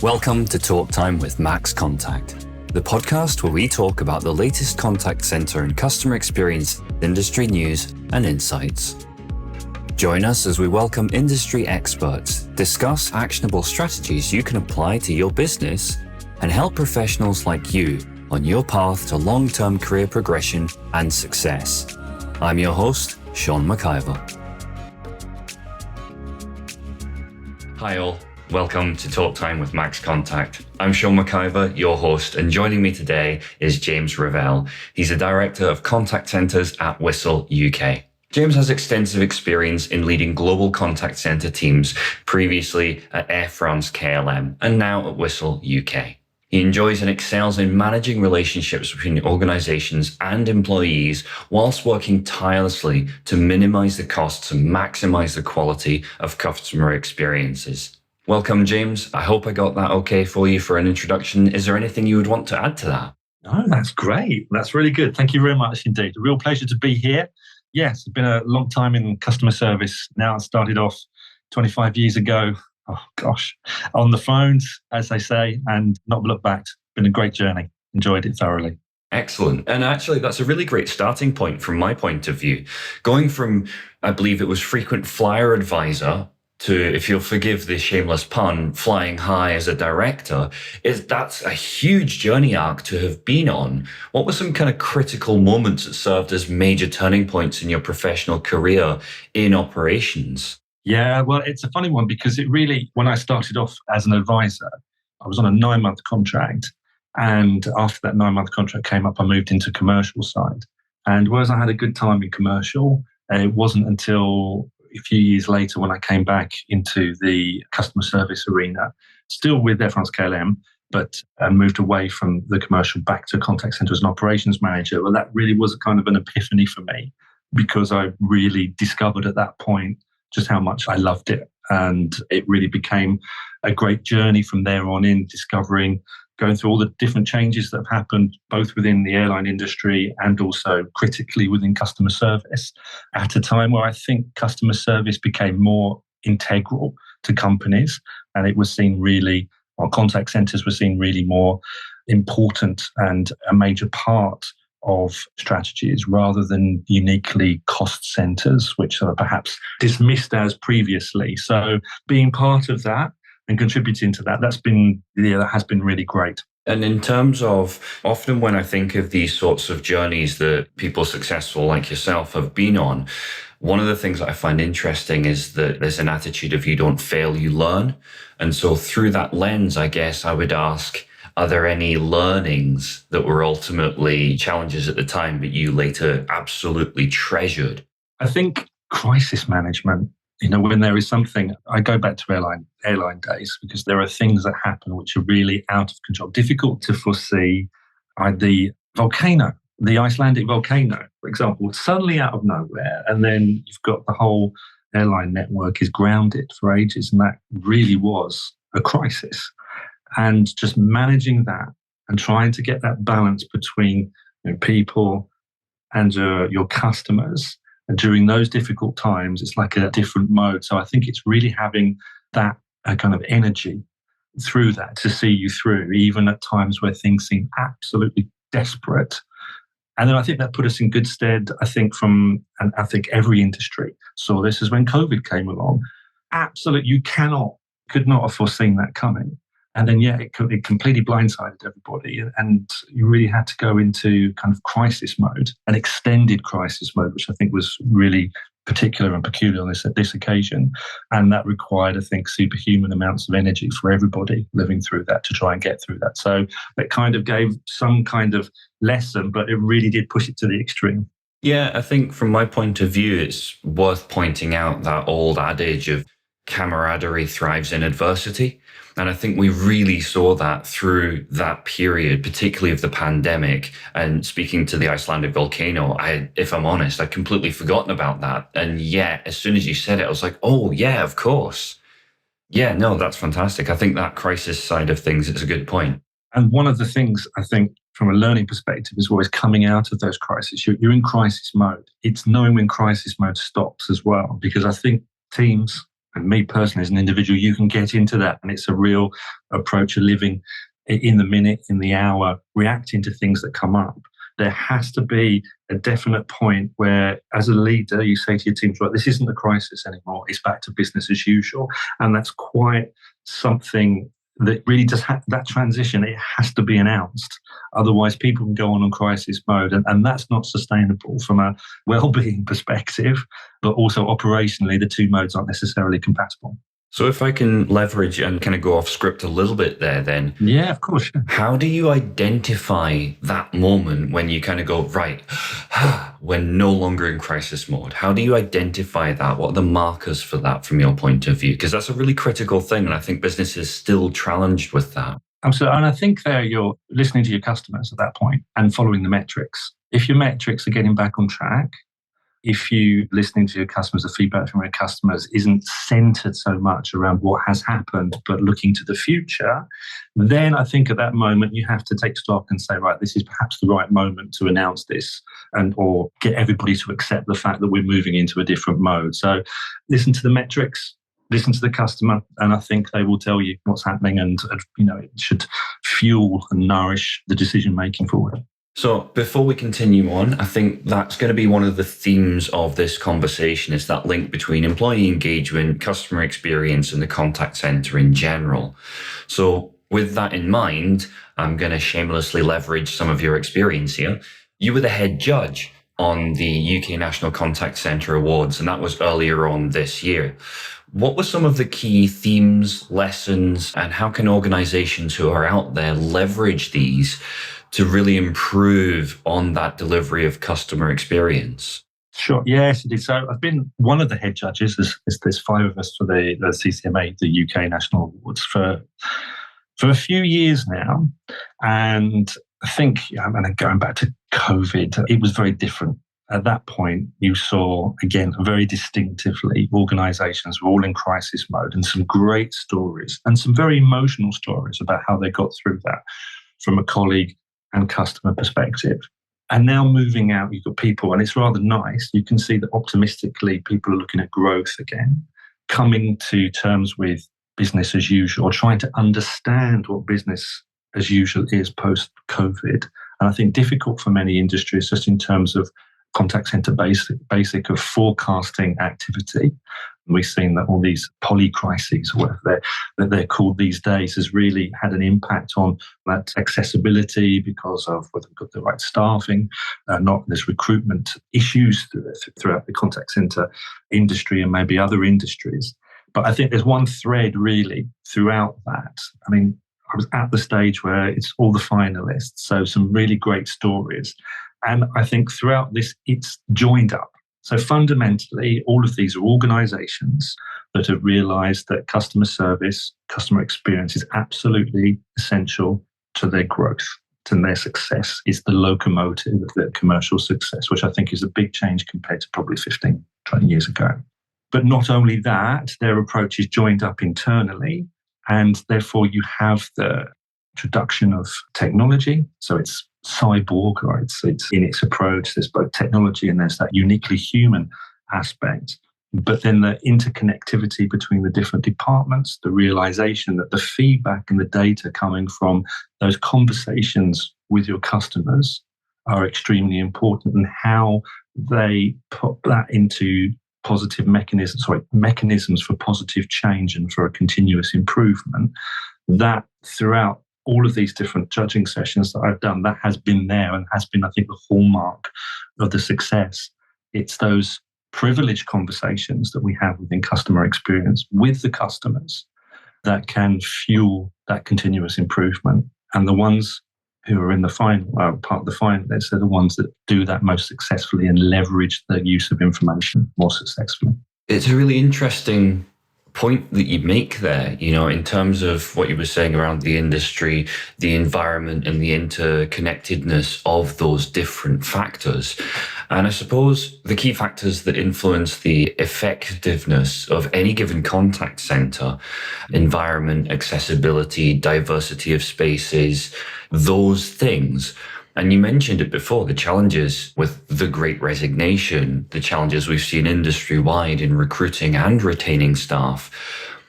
Welcome to Talk Time with Max Contact, the podcast where we talk about the latest contact center and customer experience, industry news, and insights. Join us as we welcome industry experts, discuss actionable strategies you can apply to your business, and help professionals like you on your path to long-term career progression and success. I'm your host, Sean McIver. Hi all. Welcome to Talk Time with Max Contact. I'm Sean McIver, your host, and joining me today is James Revell. He's the Director of Contact Centers at Whistl UK. James has extensive experience in leading global contact center teams, previously at Air France KLM and now at Whistl UK. He enjoys and excels in managing relationships between organizations and employees whilst working tirelessly to minimize the costs and maximize the quality of customer experiences. Welcome, James. I hope I got that okay for you for an introduction. Is there anything you would want to add to that? No, that's great. That's really good. Thank you very much indeed. A real pleasure to be here. Yes, it's been a long time in customer service. Now I started off 25 years ago. Oh gosh, on the phones, as they say, and not look back. It's been a great journey. Enjoyed it thoroughly. Excellent. And actually, that's a really great starting point from my point of view. Going from, I believe it was frequent flyer advisor to, if you'll forgive the shameless pun, flying high as a director, that's a huge journey arc to have been on. What were some kind of critical moments that served as major turning points in your professional career in operations? Yeah, well, it's a funny one because it really, when I started off as an advisor, I was on a 9-month contract. And after that 9-month contract came up, I moved into commercial side. And whereas I had a good time in commercial, it wasn't until a few years later when I came back into the customer service arena, still with Air France KLM, but moved away from the commercial back to contact center as an operations manager. Well, that really was a kind of an epiphany for me because I really discovered at that point just how much I loved it. And it really became a great journey from there on in discovering, going through all the different changes that have happened, both within the airline industry and also critically within customer service, at a time where I think customer service became more integral to companies. And it was seen really, or contact centers were seen really more important and a major part of strategies rather than uniquely cost centers, which are perhaps dismissed as previously. So being part of that and contributing to that, that has been really great. And in terms of, often when I think of these sorts of journeys that people successful like yourself have been on, one of the things that I find interesting is that there's an attitude of you don't fail, you learn. And so through that lens, I guess I would ask, are there any learnings that were ultimately challenges at the time, but you later absolutely treasured? I think crisis management. When there is something, I go back to airline days because there are things that happen which are really out of control, difficult to foresee. The volcano, the Icelandic volcano, for example, suddenly out of nowhere, and then you've got the whole airline network is grounded for ages, and that really was a crisis. And just managing that and trying to get that balance between people and your customers. And during those difficult times, it's like a different mode. So I think it's really having that kind of energy through that to see you through, even at times where things seem absolutely desperate. And then I think that put us in good stead, and I think every industry saw this as when COVID came along. Absolutely, you could not have foreseen that coming. And then, it completely blindsided everybody. And you really had to go into kind of crisis mode, an extended crisis mode, which I think was really particular and peculiar on this occasion. And that required, I think, superhuman amounts of energy for everybody living through that to try and get through that. So that kind of gave some kind of lesson, but it really did push it to the extreme. Yeah, I think from my point of view, it's worth pointing out that old adage of camaraderie thrives in adversity. And I think we really saw that through that period, particularly of the pandemic. And speaking to the Icelandic volcano, if I'm honest, I'd completely forgotten about that. And yet, as soon as you said it, I was like, oh, yeah, of course. Yeah, no, that's fantastic. I think that crisis side of things is a good point. And one of the things I think from a learning perspective is always coming out of those crises. You're in crisis mode. It's knowing when crisis mode stops as well, because I think teams And me personally, as an individual, you can get into that. And it's a real approach of living in the minute, in the hour, reacting to things that come up. There has to be a definite point where, as a leader, you say to your teams, right, this isn't a crisis anymore. It's back to business as usual. And that's quite something that really does that transition. It has to be announced. Otherwise, people can go on crisis mode. And that's not sustainable from a well-being perspective, but also operationally, the two modes aren't necessarily compatible. So if I can leverage and kind of go off script a little bit there, then. Yeah, of course. Yeah. How do you identify that moment when you kind of go, right, we're no longer in crisis mode? How do you identify that? What are the markers for that from your point of view? Because that's a really critical thing. And I think business is still challenged with that. Absolutely. And I think there you're listening to your customers at that point and following the metrics. If your metrics are getting back on track, if you listening to your customers, the feedback from your customers isn't centered so much around what has happened, but looking to the future, then I think at that moment you have to take stock and say, right, this is perhaps the right moment to announce this or get everybody to accept the fact that we're moving into a different mode. So listen to the metrics, listen to the customer, and I think they will tell you what's happening, and it should fuel and nourish the decision making forward. So before we continue on, I think that's going to be one of the themes of this conversation, is that link between employee engagement, customer experience, and the contact center in general. So with that in mind, I'm going to shamelessly leverage some of your experience here. You were the head judge on the UK National Contact Center Awards, and that was earlier on this year. What were some of the key themes, lessons, and how can organizations who are out there leverage these to really improve on that delivery of customer experience? Sure. Yes, it is. So I've been one of the head judges. There's five of us for the CCMA, the UK National Awards, for a few years now. And I think, going back to COVID, it was very different. At that point, you saw, again, very distinctively, organizations were all in crisis mode, and some great stories and some very emotional stories about how they got through that from a colleague and customer perspective. And now moving out, you've got people, and it's rather nice. You can see that optimistically people are looking at growth again, coming to terms with business as usual, or trying to understand what business as usual is post-COVID. And I think difficult for many industries, just in terms of contact center basic of forecasting activity. And we've seen that all these polycrises, whatever they're called these days, has really had an impact on that accessibility because of whether we've got the right staffing, not there's recruitment issues throughout the contact center industry and maybe other industries. But I think there's one thread really throughout that. I mean, I was at the stage where it's all the finalists, so some really great stories. And I think throughout this, it's joined up. So fundamentally, all of these are organizations that have realized that customer service, customer experience is absolutely essential to their growth, to their success, is the locomotive of their commercial success, which I think is a big change compared to probably 15, 20 years ago. But not only that, their approach is joined up internally, and therefore you have the introduction of technology. So it's cyborg, right? It's in its approach. There's both technology and there's that uniquely human aspect. But then the interconnectivity between the different departments, the realization that the feedback and the data coming from those conversations with your customers are extremely important, and how they put that into positive mechanisms for positive change and for a continuous improvement. That throughout all of these different judging sessions that I've done, that has been there and has been, I think, the hallmark of the success. It's those privileged conversations that we have within customer experience with the customers that can fuel that continuous improvement. And the ones who are in the final, part of the finalists, are the ones that do that most successfully and leverage the use of information more successfully. It's a really interesting point that you make there, in terms of what you were saying around the industry, the environment, and the interconnectedness of those different factors. And I suppose the key factors that influence the effectiveness of any given contact center, environment, accessibility, diversity of spaces, those things. And you mentioned it before, the challenges with the Great Resignation, the challenges we've seen industry-wide in recruiting and retaining staff.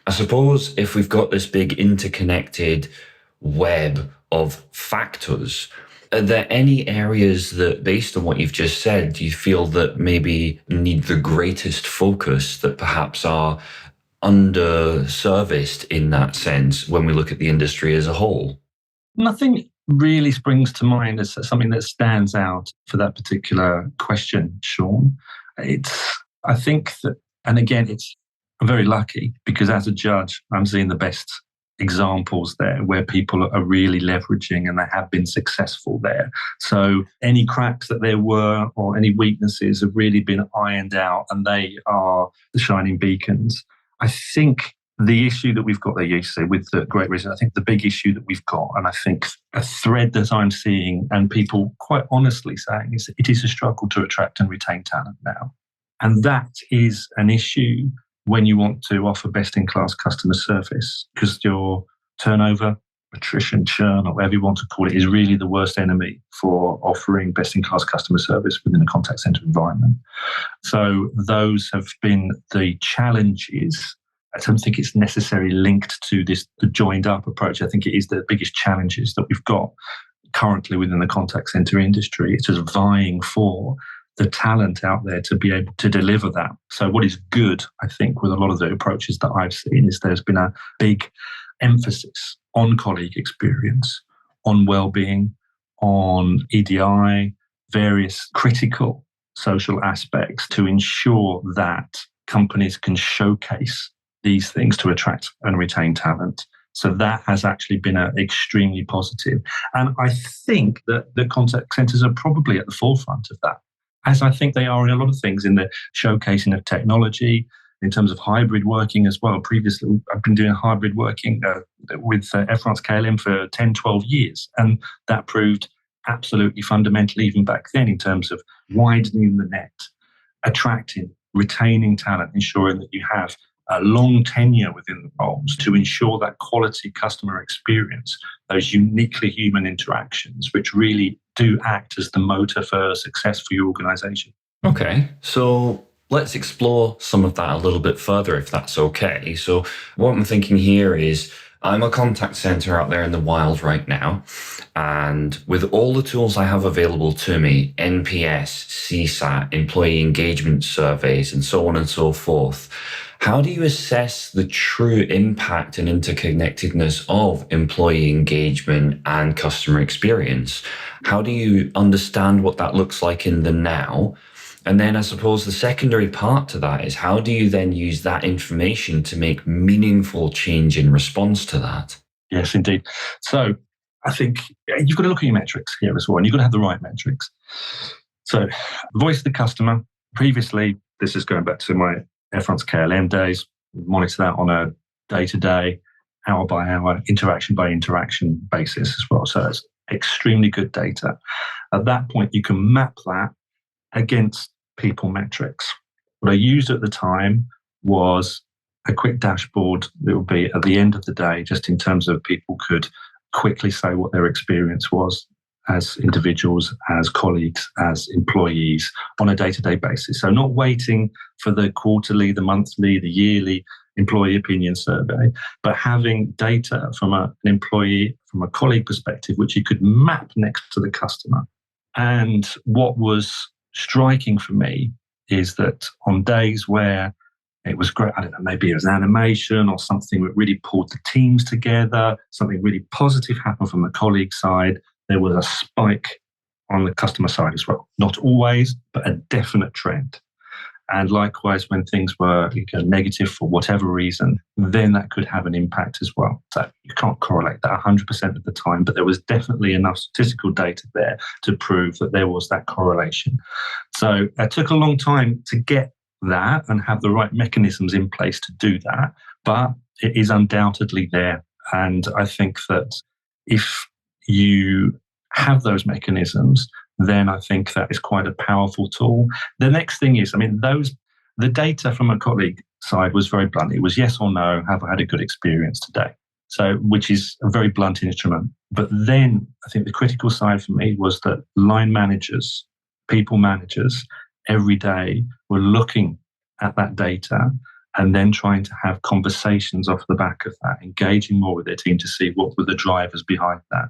I suppose if we've got this big interconnected web of factors, are there any areas that, based on what you've just said, do you feel that maybe need the greatest focus, that perhaps are underserviced in that sense when we look at the industry as a whole? Nothing really springs to mind as something that stands out for that particular question, Sean. I think that, and again, I'm very lucky because as a judge, I'm seeing the best examples there where people are really leveraging and they have been successful there. So any cracks that there were or any weaknesses have really been ironed out and they are the shining beacons. I think the issue that we've got there, you say, with the Great Resignation, I think the big issue that we've got, and I think a thread that I'm seeing and people quite honestly saying, is it is a struggle to attract and retain talent now. And that is an issue when you want to offer best-in-class customer service, because your turnover, attrition, churn, or whatever you want to call it, is really the worst enemy for offering best-in-class customer service within a contact center environment. So those have been the challenges. I don't think it's necessarily linked to the joined-up approach. I think it is the biggest challenges that we've got currently within the contact center industry. It's just vying for the talent out there to be able to deliver that. So what is good, I think, with a lot of the approaches that I've seen is there's been a big emphasis on colleague experience, on well-being, on EDI, various critical social aspects to ensure that companies can showcase these things to attract and retain talent. So that has actually been extremely positive. And I think that the contact centers are probably at the forefront of that, as I think they are in a lot of things, in the showcasing of technology, in terms of hybrid working as well. Previously, I've been doing hybrid working with Air France KLM for 10, 12 years. And that proved absolutely fundamental even back then in terms of widening the net, attracting, retaining talent, ensuring that you have a long tenure within the roles to ensure that quality customer experience, those uniquely human interactions, which really do act as the motor for success for your organization. Okay, so let's explore some of that a little bit further, if that's okay. So what I'm thinking here is, I'm a contact center out there in the wild right now, and with all the tools I have available to me, NPS, CSAT, employee engagement surveys, and so on and so forth, how do you assess the true impact and interconnectedness of employee engagement and customer experience? How do you understand what that looks like in the now? And then I suppose the secondary part to that is, how do you then use that information to make meaningful change in response to that? Yes, indeed. So I think you've got to look at your metrics here as well, and you've got to have the right metrics. So voice of the customer. Previously, this is going back to my Air France KLM days, monitor that on a day-to-day, hour-by-hour, interaction-by-interaction basis as well. So it's extremely good data. At that point, you can map that against people metrics. What I used at the time was a quick dashboard that would be at the end of the day, just in terms of people could quickly say what their experience was as individuals, as colleagues, as employees on a day-to-day basis. So not waiting for the quarterly, the monthly, the yearly employee opinion survey, but having data from an employee, from a colleague perspective, which you could map next to the customer. And what was striking for me is that on days where it was great, I don't know, maybe it was an animation or something that really pulled the teams together, something really positive happened from the colleague side, there was a spike on the customer side as well. Not always, but a definite trend. And likewise, when things were negative for whatever reason, then that could have an impact as well. So you can't correlate that 100% of the time, but there was definitely enough statistical data there to prove that there was that correlation. So it took a long time to get that and have the right mechanisms in place to do that, but it is undoubtedly there. And I think that if you have those mechanisms, then I think that is quite a powerful tool. The next thing is, the data from a colleague side was very blunt. It was yes or no, have I had a good experience today? So, which is a very blunt instrument. But then I think the critical side for me was that line managers, people managers, every day were looking at that data and then trying to have conversations off the back of that, engaging more with their team to see what were the drivers behind that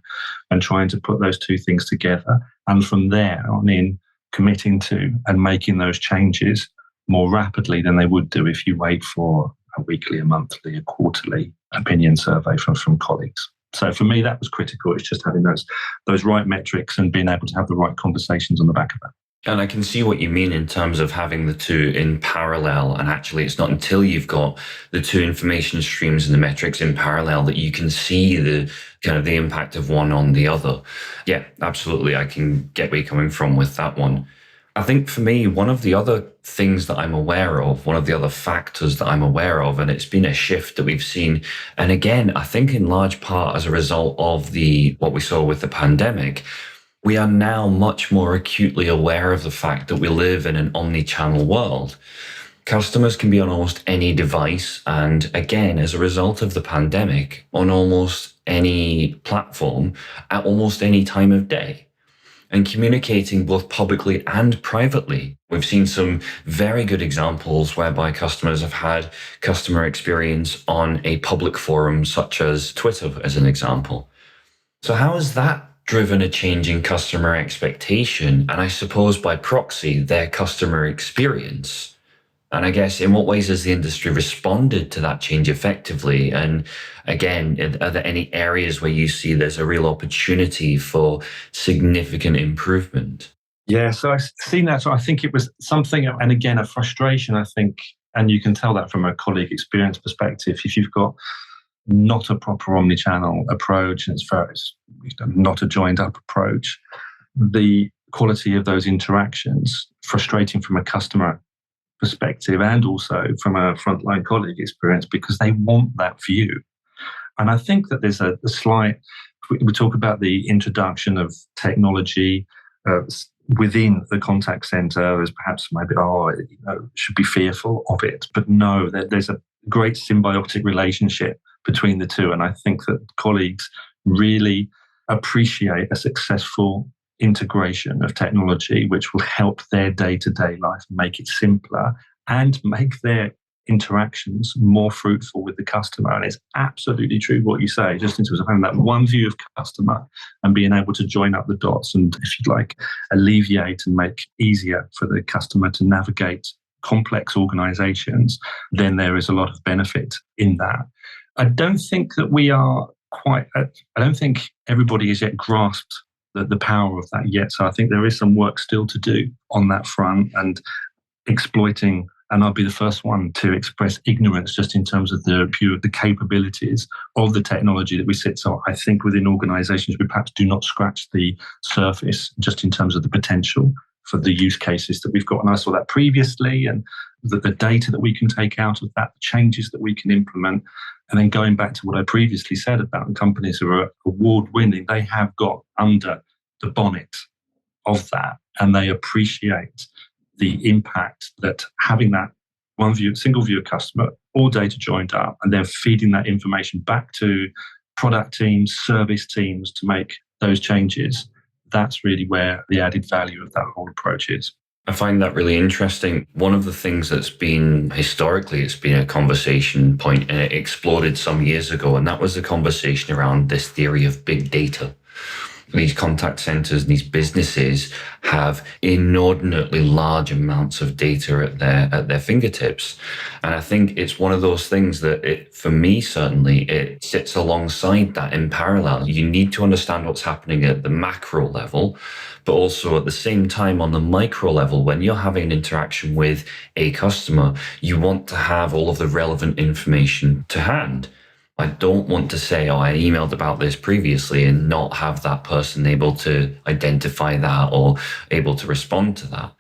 and trying to put those two things together. And from there on in, committing to and making those changes more rapidly than they would do if you wait for a weekly, a monthly, a quarterly opinion survey from colleagues. So for me, that was critical. It's just having those right metrics and being able to have the right conversations on the back of that. And I can see what you mean in terms of having the two in parallel. And actually, it's not until you've got the two information streams and the metrics in parallel that you can see the kind of the impact of one on the other. Yeah, absolutely. I can get where you're coming from with that one. I think for me, one of the other things that I'm aware of, one of the other factors that I'm aware of, and it's been a shift that we've seen. And again, I think in large part as a result of what we saw with the pandemic, we are now much more acutely aware of the fact that we live in an omnichannel world. Customers can be on almost any device, and again, as a result of the pandemic, on almost any platform at almost any time of day, and communicating both publicly and privately. We've seen some very good examples whereby customers have had customer experience on a public forum such as Twitter, as an example. So how has that driven a change in customer expectation, and I suppose by proxy, their customer experience? And I guess in what ways has the industry responded to that change effectively? And again, are there any areas where you see there's a real opportunity for significant improvement? Yeah, so I've seen that. So I think it was something, and again, a frustration, I think, and you can tell that from a colleague experience perspective. If you've got not a proper omnichannel approach, and it's not a joined up approach, the quality of those interactions, frustrating from a customer perspective and also from a frontline colleague experience, because they want that view. And I think that there's a slight, we talk about the introduction of technology within the contact center as perhaps maybe, should be fearful of it. But no, there's a great symbiotic relationship between the two. And I think that colleagues really appreciate a successful integration of technology, which will help their day-to-day life, make it simpler and make their interactions more fruitful with the customer. And it's absolutely true what you say, just in terms of having that one view of customer and being able to join up the dots and, if you like, alleviate and make easier for the customer to navigate complex organizations, then there is a lot of benefit in that. I don't think that we are I don't think everybody has yet grasped the power of that yet. So I think there is some work still to do on that front, and exploiting, and I'll be the first one to express ignorance just in terms of the capabilities of the technology that we sit. So I think within organizations, we perhaps do not scratch the surface just in terms of the potential for the use cases that we've got. And I saw that previously, and the data that we can take out of that, the changes that we can implement. And then going back to what I previously said about companies who are award-winning, they have got under the bonnet of that, and they appreciate the impact that having that one view, single view of customer, all data joined up, and then feeding that information back to product teams, service teams to make those changes. That's really where the added value of that whole approach is. I find that really interesting. One of the things that's been historically, it's been a conversation point, and it exploded some years ago, and that was the conversation around this theory of big data. These contact centers, these businesses have inordinately large amounts of data at their fingertips. And I think it's one of those things that for me, certainly, it sits alongside that in parallel. You need to understand what's happening at the macro level, but also at the same time on the micro level, when you're having an interaction with a customer, you want to have all of the relevant information to hand. I don't want to say, I emailed about this previously and not have that person able to identify that or able to respond to that.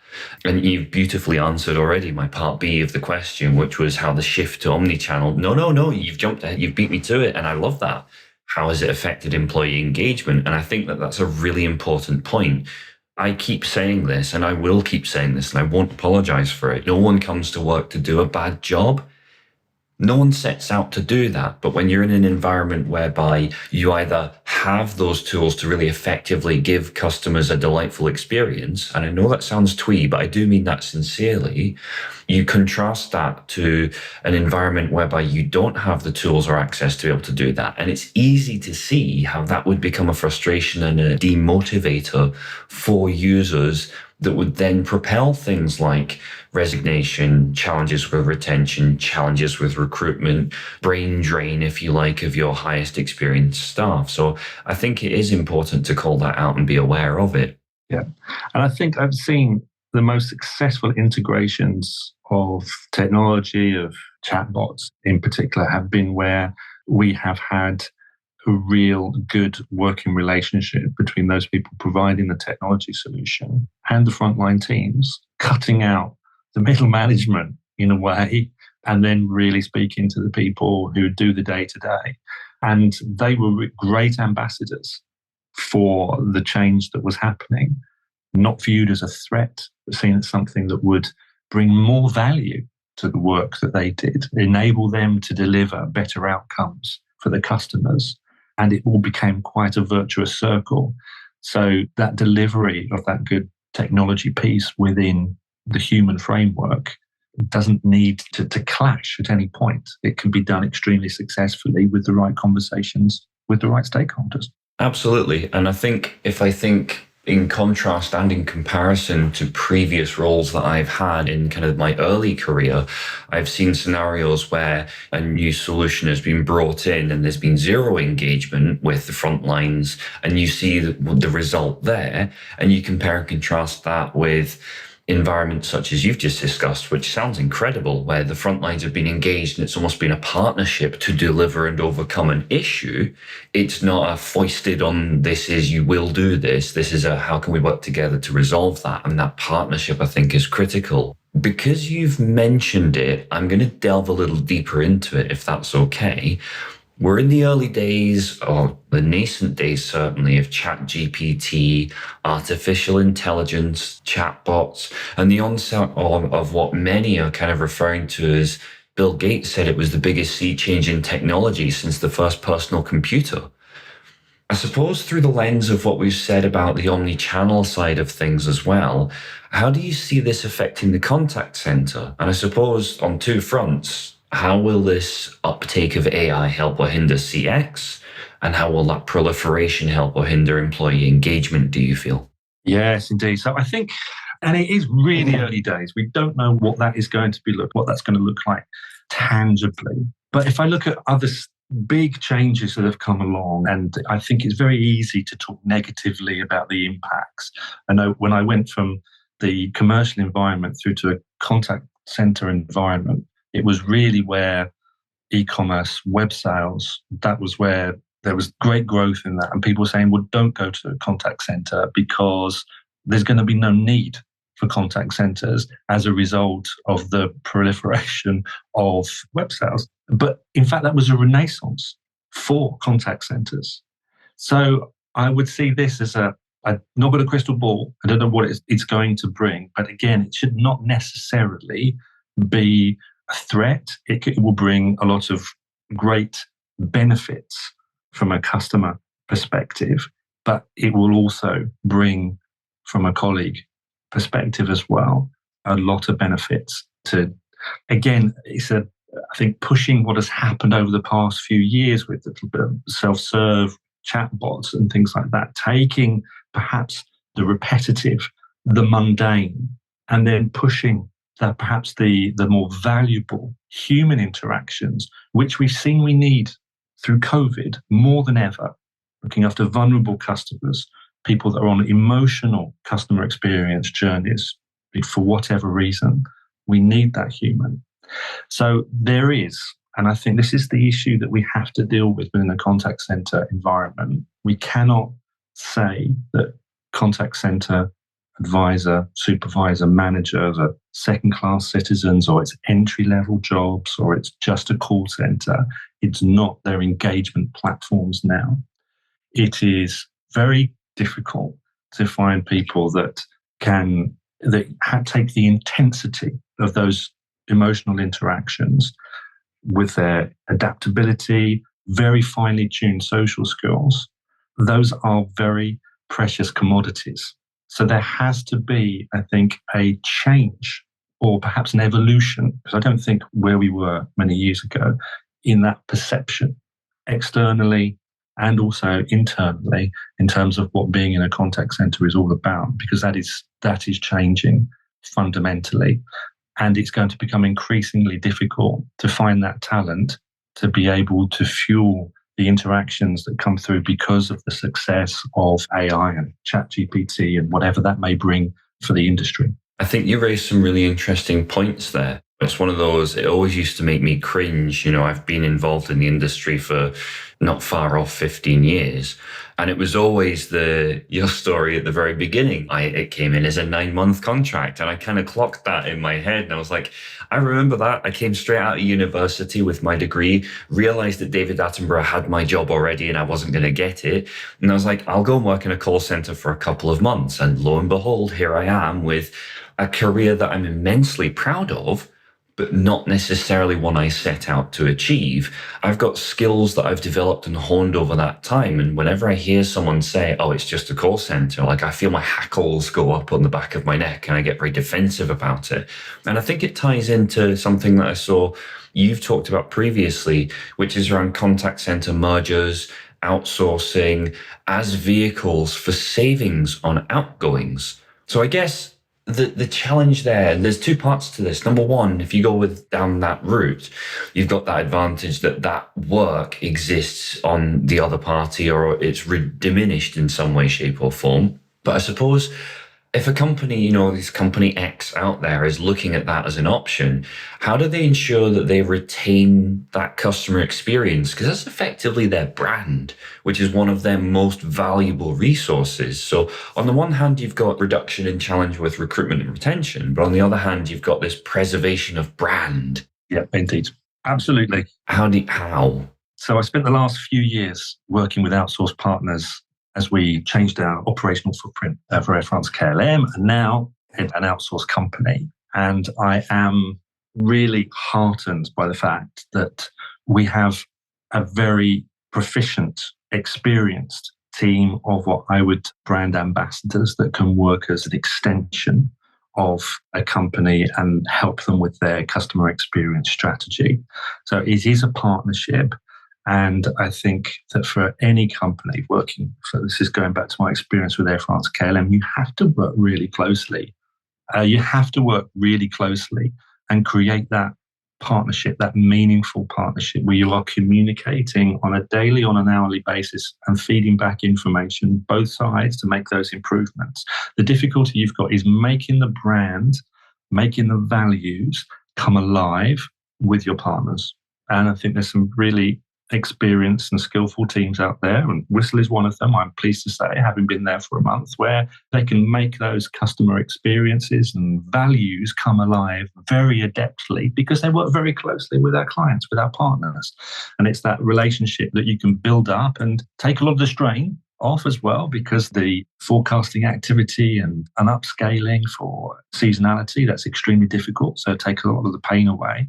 And you've beautifully answered already my part B of the question, which was how the shift to omnichannel. No, you've jumped ahead, you've beat me to it. And I love that. How has it affected employee engagement? And I think that that's a really important point. I keep saying this, and I will keep saying this, and I won't apologize for it. No one comes to work to do a bad job. No one sets out to do that. But when you're in an environment whereby you either have those tools to really effectively give customers a delightful experience, and I know that sounds twee, but I do mean that sincerely, you contrast that to an environment whereby you don't have the tools or access to be able to do that. And it's easy to see how that would become a frustration and a demotivator for users that would then propel things like resignation, challenges with retention, challenges with recruitment, brain drain, if you like, of your highest experienced staff. So I think it is important to call that out and be aware of it. Yeah. And I think I've seen the most successful integrations of technology, of chatbots in particular, have been where we have had a real good working relationship between those people providing the technology solution and the frontline teams, cutting out the middle management in a way, and then really speaking to the people who do the day-to-day. And they were great ambassadors for the change that was happening, not viewed as a threat, but seen as something that would bring more value to the work that they did, enable them to deliver better outcomes for the customers. And it all became quite a virtuous circle. So that delivery of that good technology piece within the human framework doesn't need to clash at any point. It can be done extremely successfully with the right conversations with the right stakeholders. Absolutely. And I think in contrast and in comparison to previous roles that I've had in kind of my early career, I've seen scenarios where a new solution has been brought in and there's been zero engagement with the front lines, and you see the result there, and you compare and contrast that with environments such as you've just discussed, which sounds incredible, where the front lines have been engaged and it's almost been a partnership to deliver and overcome an issue. It's not a foisted on, this is, you will do this. This is a, how can we work together to resolve that? And that partnership, I think, is critical. Because you've mentioned it, I'm going to delve a little deeper into it, if that's okay. We're in the early days, or the nascent days certainly, of ChatGPT, artificial intelligence, chatbots, and the onset of what many are kind of referring to as, Bill Gates said it was the biggest sea change in technology since the first personal computer. I suppose through the lens of what we've said about the omnichannel side of things as well, how do you see this affecting the contact center? And I suppose on two fronts, how will this uptake of AI help or hinder CX? And how will that proliferation help or hinder employee engagement, do you feel? Yes, indeed. So I think, and it is really early days. We don't know what that is going to be, what that's going to look like tangibly. But if I look at other big changes that have come along, and I think it's very easy to talk negatively about the impacts. I know when I went from the commercial environment through to a contact center environment, it was really where e-commerce, web sales, that was where there was great growth in that. And people were saying, well, don't go to a contact center because there's going to be no need for contact centers as a result of the proliferation of web sales. But in fact, that was a renaissance for contact centers. So I would see this as I've not got a crystal ball. I don't know what it's going to bring. But again, it should not necessarily be a threat. It will bring a lot of great benefits from a customer perspective, but it will also bring, from a colleague perspective as well, a lot of benefits to, again, I think pushing what has happened over the past few years with the self-serve chatbots and things like that, taking perhaps the repetitive, the mundane, and then pushing that perhaps the more valuable human interactions, which we've seen we need through COVID more than ever, looking after vulnerable customers, people that are on emotional customer experience journeys, for whatever reason, we need that human. So there is, and I think this is the issue that we have to deal with within a contact center environment. We cannot say that contact center advisor, supervisor, managers are second-class citizens, or it's entry-level jobs, or it's just a call center. It's not their engagement platforms now. It is very difficult to find people that take the intensity of those emotional interactions with their adaptability, very finely tuned social skills, those are very precious commodities. So there has to be, I think, a change or perhaps an evolution, because I don't think where we were many years ago in that perception externally and also internally in terms of what being in a contact center is all about, because that is changing fundamentally. And it's going to become increasingly difficult to find that talent to be able to fuel the interactions that come through because of the success of AI and ChatGPT and whatever that may bring for the industry. I think you raised some really interesting points there. It's one of those, it always used to make me cringe. I've been involved in the industry for not far off 15 years. And it was always your story at the very beginning. It came in as a 9-month contract, and I kind of clocked that in my head. And I was like, I remember that. I came straight out of university with my degree, realized that David Attenborough had my job already and I wasn't going to get it. And I was like, I'll go and work in a call center for a couple of months. And lo and behold, here I am with a career that I'm immensely proud of, but not necessarily one I set out to achieve. I've got skills that I've developed and honed over that time. And whenever I hear someone say, oh, it's just a call center, I feel my hackles go up on the back of my neck and I get very defensive about it. And I think it ties into something that I saw you've talked about previously, which is around contact center mergers, outsourcing as vehicles for savings on outgoings. So I guess the challenge there's two parts to this. Number one, if you go down that route, you've got that advantage that work exists on the other party, or it's diminished in some way, shape or form. But I suppose if a company, this company X out there is looking at that as an option, how do they ensure that they retain that customer experience? Because that's effectively their brand, which is one of their most valuable resources. So on the one hand, you've got reduction in challenge with recruitment and retention, but on the other hand, you've got this preservation of brand. Yeah, indeed. Absolutely. How? So I spent the last few years working with outsourced partners as we changed our operational footprint for Air France KLM, and now an outsourced company. And I am really heartened by the fact that we have a very proficient, experienced team of what I would brand ambassadors that can work as an extension of a company and help them with their customer experience strategy. So it is a partnership. And I think that for any company working, so this is going back to my experience with Air France KLM, you have to work really closely. You have to work really closely and create that partnership, that meaningful partnership where you are communicating on a daily, on an hourly basis and feeding back information, both sides, to make those improvements. The difficulty you've got is making the brand, making the values come alive with your partners. And I think there's some really experienced and skillful teams out there, and Whistl is one of them, I'm pleased to say, having been there for a month, where they can make those customer experiences and values come alive very adeptly because they work very closely with our clients, with our partners. And it's that relationship that you can build up and take a lot of the strain off as well, because the forecasting activity and an upscaling for seasonality, that's extremely difficult. So take a lot of the pain away.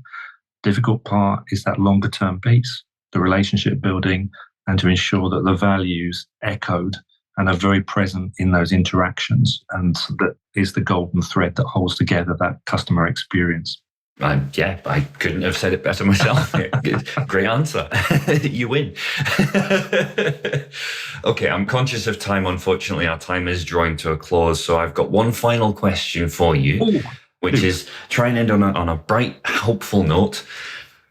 Difficult part is that longer term piece, the relationship building, and to ensure that the values echoed and are very present in those interactions. And that is the golden thread that holds together that customer experience. I couldn't have said it better myself. Great answer. You win. Okay, I'm conscious of time. Unfortunately, our time is drawing to a close. So I've got one final question for you, which is try and end on a bright, hopeful note.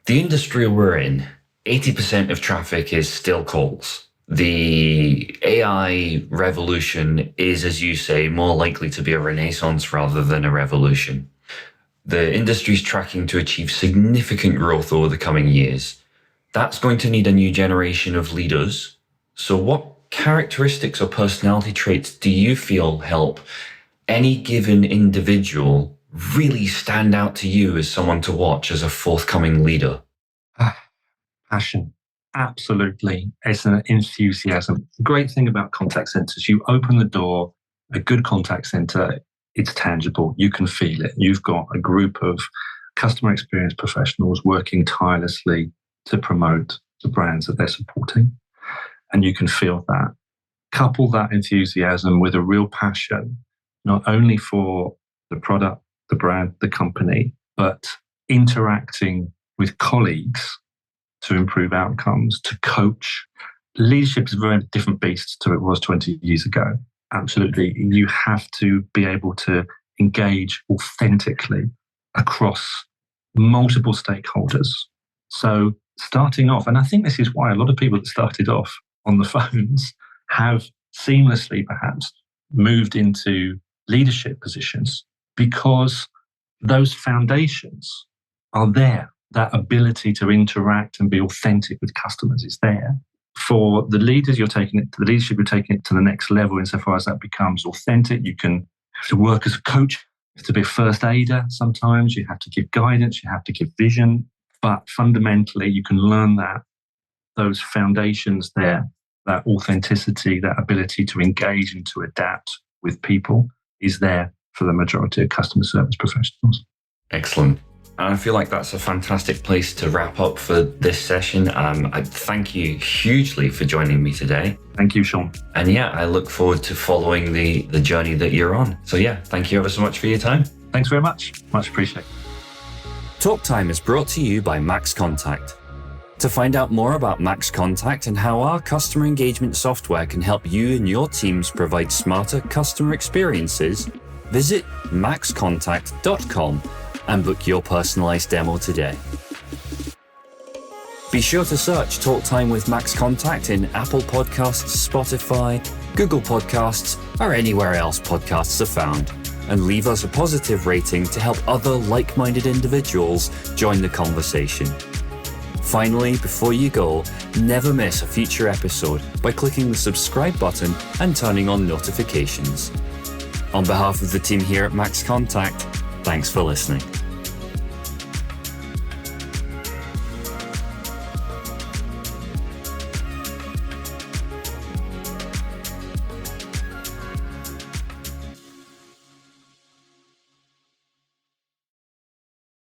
The industry we're in, 80% of traffic is still calls. The AI revolution is, as you say, more likely to be a renaissance rather than a revolution. The industry's tracking to achieve significant growth over the coming years. That's going to need a new generation of leaders. So what characteristics or personality traits do you feel help any given individual really stand out to you as someone to watch as a forthcoming leader? Passion. Absolutely. It's an enthusiasm. The great thing about contact centers, you open the door, a good contact center, it's tangible. You can feel it. You've got a group of customer experience professionals working tirelessly to promote the brands that they're supporting. And you can feel that. couple that enthusiasm with a real passion, not only for the product, the brand, the company, but interacting with colleagues to improve outcomes, to coach. Leadership is a very different beast to it was 20 years ago. Absolutely. You have to be able to engage authentically across multiple stakeholders. So starting off, and I think this is why a lot of people that started off on the phones have seamlessly perhaps moved into leadership positions, because those foundations are there. That ability to interact and be authentic with customers is there. For the leaders, the leadership, you're taking it to the next level insofar as that becomes authentic. You can have to work as a coach, you have to be a first aider sometimes, you have to give guidance, you have to give vision. But fundamentally, you can learn that those foundations there, that authenticity, that ability to engage and to adapt with people is there for the majority of customer service professionals. Excellent. And I feel like that's a fantastic place to wrap up for this session. I thank you hugely for joining me today. Thank you, Sean. And yeah, I look forward to following the journey that you're on. So yeah, thank you ever so much for your time. Thanks very much. Much appreciated. Talk Time is brought to you by Max Contact. To find out more about Max Contact and how our customer engagement software can help you and your teams provide smarter customer experiences, visit maxcontact.com and book your personalized demo today. Be sure to search Talk Time with Max Contact in Apple Podcasts, Spotify, Google Podcasts, or anywhere else podcasts are found, and leave us a positive rating to help other like-minded individuals join the conversation. Finally, before you go, never miss a future episode by clicking the subscribe button and turning on notifications. On behalf of the team here at Max Contact, thanks for listening.